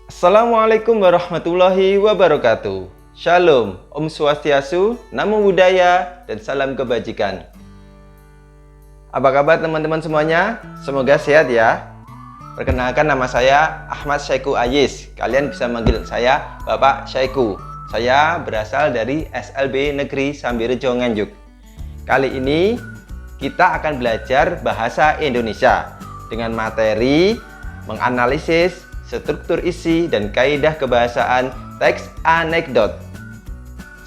Assalamualaikum warahmatullahi wabarakatuh. Shalom, Om Swastiastu, Namo Buddhaya, dan salam kebajikan. Apa kabar teman-teman semuanya? Semoga sehat ya. Perkenalkan, nama saya Ahmad Syaiku Ayis. Kalian bisa manggil saya Bapak Syaiku. Saya berasal dari SLB Negeri Sambirejo Nganjuk. Kali ini kita akan belajar bahasa Indonesia dengan materi menganalisis struktur isi dan kaidah kebahasaan teks anekdot.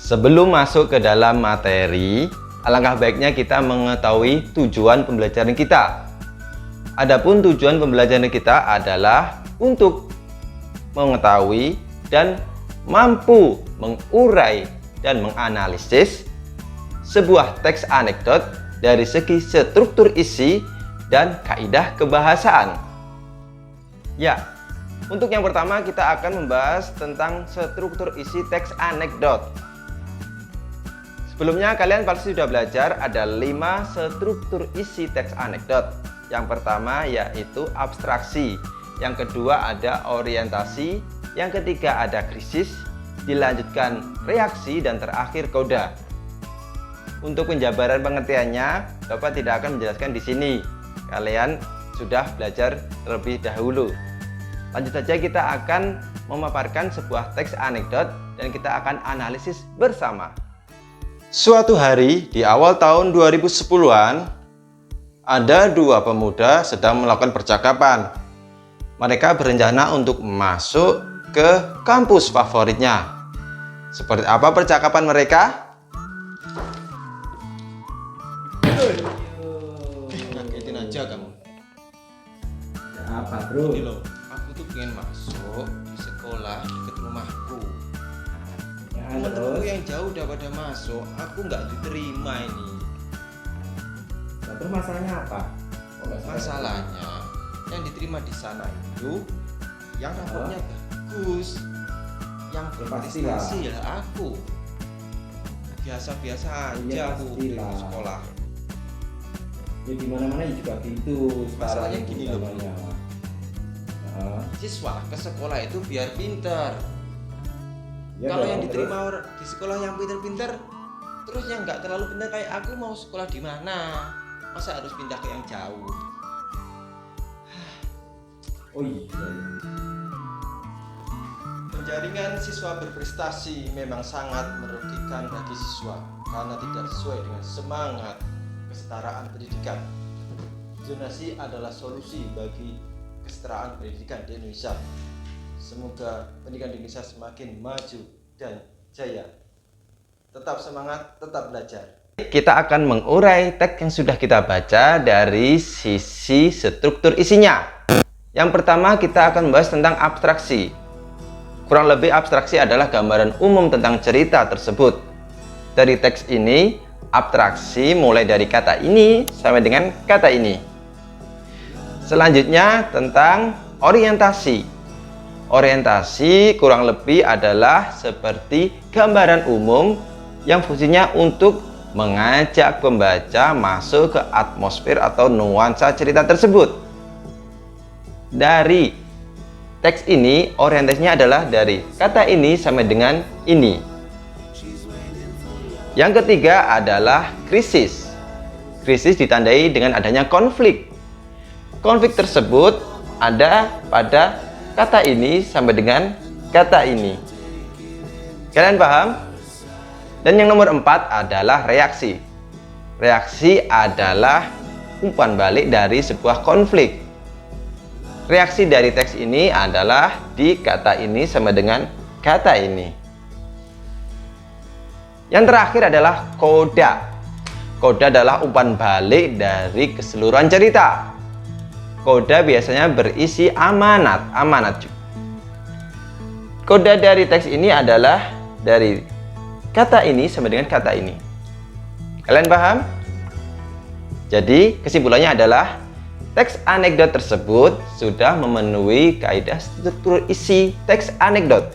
Sebelum masuk ke dalam materi, alangkah baiknya kita mengetahui tujuan pembelajaran kita. Adapun tujuan pembelajaran kita adalah untuk mengetahui dan mampu mengurai dan menganalisis sebuah teks anekdot dari segi struktur isi dan kaidah kebahasaan. Ya, untuk yang pertama kita akan membahas tentang struktur isi teks anekdot. Sebelumnya kalian pasti sudah belajar ada 5 struktur isi teks anekdot. Yang pertama yaitu abstraksi, yang kedua ada orientasi, yang ketiga ada krisis, dilanjutkan reaksi, dan terakhir koda. Untuk penjabaran pengertiannya, Bapak tidak akan menjelaskan di sini. Kalian sudah belajar terlebih dahulu. Lanjut saja, kita akan memaparkan sebuah teks anekdot dan kita akan analisis bersama. Suatu hari di awal tahun 2010-an, ada 2 pemuda sedang melakukan percakapan. Mereka berencana untuk masuk ke kampus favoritnya. Seperti apa percakapan mereka? Ngagetin aja kamu. Apa bro? Ini loh, aku tuh pengen masuk di sekolah dekat rumahku. Temen-temenku yang jauh udah pada masuk, aku nggak diterima ini. Nah, terus masalahnya apa? Masalahnya yang diterima di sana itu yang rapotnya bagus, yang berprestasi ya aku. Biasa-biasa aja Ya, aku di pastilah. sekolah. Ya di mana-mana juga gitu. Masalahnya sekarang gini itu loh, namanya. Siswa ke sekolah itu biar pintar. Ya Kalau dong, yang diterima terus? di sekolah yang pintar-pintar, terus yang nggak terlalu pintar kayak aku mau sekolah di mana? Masa harus pindah ke yang jauh? Oh iya. Penjaringan siswa berprestasi memang sangat merugikan bagi siswa karena tidak sesuai dengan semangat kesetaraan pendidikan. Zonasi adalah solusi bagi kesetaraan pendidikan di Indonesia. Semoga pendidikan di Indonesia semakin maju dan jaya. Tetap semangat, tetap belajar. Kita akan mengurai teks yang sudah kita baca dari sisi struktur isinya. Yang pertama kita akan membahas tentang abstraksi. Kurang lebih abstraksi adalah gambaran umum tentang cerita tersebut. Dari teks ini, abstraksi mulai dari kata ini sampai dengan kata ini. Selanjutnya tentang orientasi. Orientasi kurang lebih adalah seperti gambaran umum yang fungsinya untuk mengajak pembaca masuk ke atmosfer atau nuansa cerita tersebut. Dari teks ini, orientasinya adalah dari kata ini sampai dengan ini. Yang ketiga adalah krisis. Krisis ditandai dengan adanya konflik. Konflik tersebut ada pada kata ini sampai dengan kata ini. Kalian paham? Dan yang nomor 4 adalah reaksi. Reaksi adalah umpan balik dari sebuah konflik. Reaksi dari teks ini adalah di kata ini sama dengan kata ini. Yang terakhir adalah koda. Koda adalah umpan balik dari keseluruhan cerita. Koda biasanya berisi amanat. Koda dari teks ini adalah dari kata ini sama dengan kata ini. Kalian paham? Jadi kesimpulannya adalah teks anekdot tersebut sudah memenuhi kaidah struktur isi teks anekdot.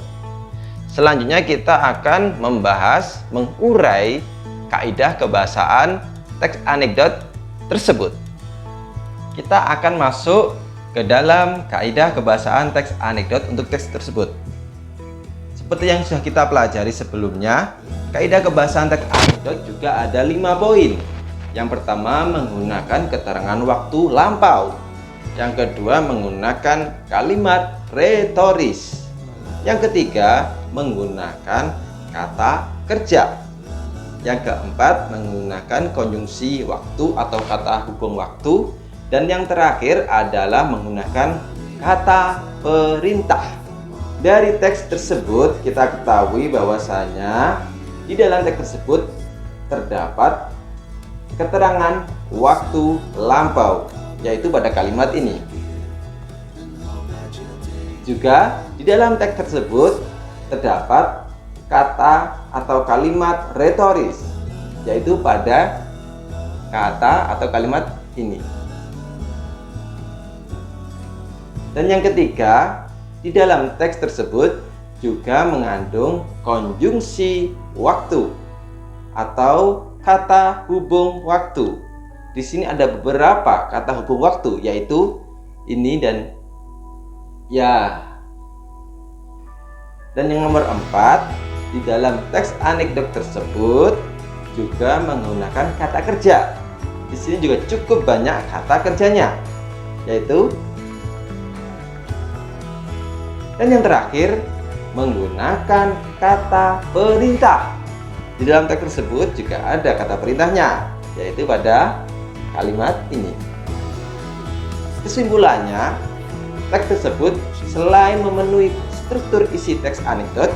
Selanjutnya kita akan membahas mengurai kaidah kebahasaan teks anekdot tersebut. Kita akan masuk ke dalam kaidah kebahasaan teks anekdot untuk teks tersebut. Seperti yang sudah kita pelajari sebelumnya, kaidah kebahasaan teks anekdot juga ada 5 poin. Yang pertama, menggunakan keterangan waktu lampau. Yang kedua, menggunakan kalimat retoris. Yang ketiga, menggunakan kata kerja. Yang keempat, menggunakan konjungsi waktu atau kata hubung waktu. Dan yang terakhir adalah menggunakan kata perintah. Dari teks tersebut kita ketahui bahwasanya di dalam teks tersebut terdapat keterangan waktu lampau, yaitu pada kalimat ini. Juga di dalam teks tersebut terdapat kata atau kalimat retoris, yaitu pada kata atau kalimat ini. Dan yang ketiga, di dalam teks tersebut juga mengandung konjungsi waktu atau kata hubung waktu. Di sini ada beberapa kata hubung waktu, yaitu ini dan ya. Dan yang nomor 4, di dalam teks anekdot tersebut juga menggunakan kata kerja. Di sini juga cukup banyak kata kerjanya, yaitu. Dan yang terakhir, menggunakan kata perintah. Di dalam teks tersebut juga ada kata perintahnya, yaitu pada kalimat ini. Kesimpulannya, teks tersebut selain memenuhi struktur isi teks anekdot,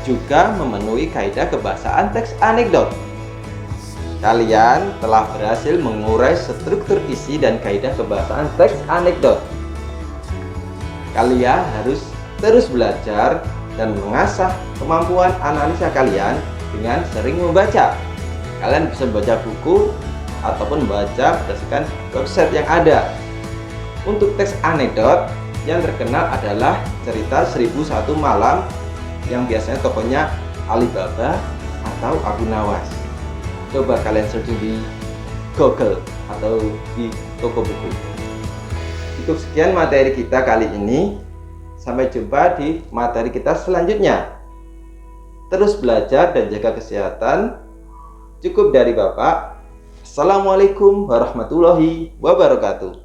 juga memenuhi kaidah kebahasaan teks anekdot. Kalian telah berhasil mengurai struktur isi dan kaidah kebahasaan teks anekdot. Kalian harus terus belajar dan mengasah kemampuan analisa kalian dengan sering membaca. Kalian bisa membaca buku ataupun membaca berdasarkan website yang ada. Untuk teks anekdot yang terkenal adalah cerita 1001 Malam yang biasanya tokonya Alibaba atau Abu Nawas. Coba kalian searching di Google atau di toko buku. Cukup sekian materi kita kali ini. Sampai jumpa di materi kita selanjutnya. Terus belajar dan jaga kesehatan. Cukup dari Bapak. Assalamualaikum warahmatullahi wabarakatuh.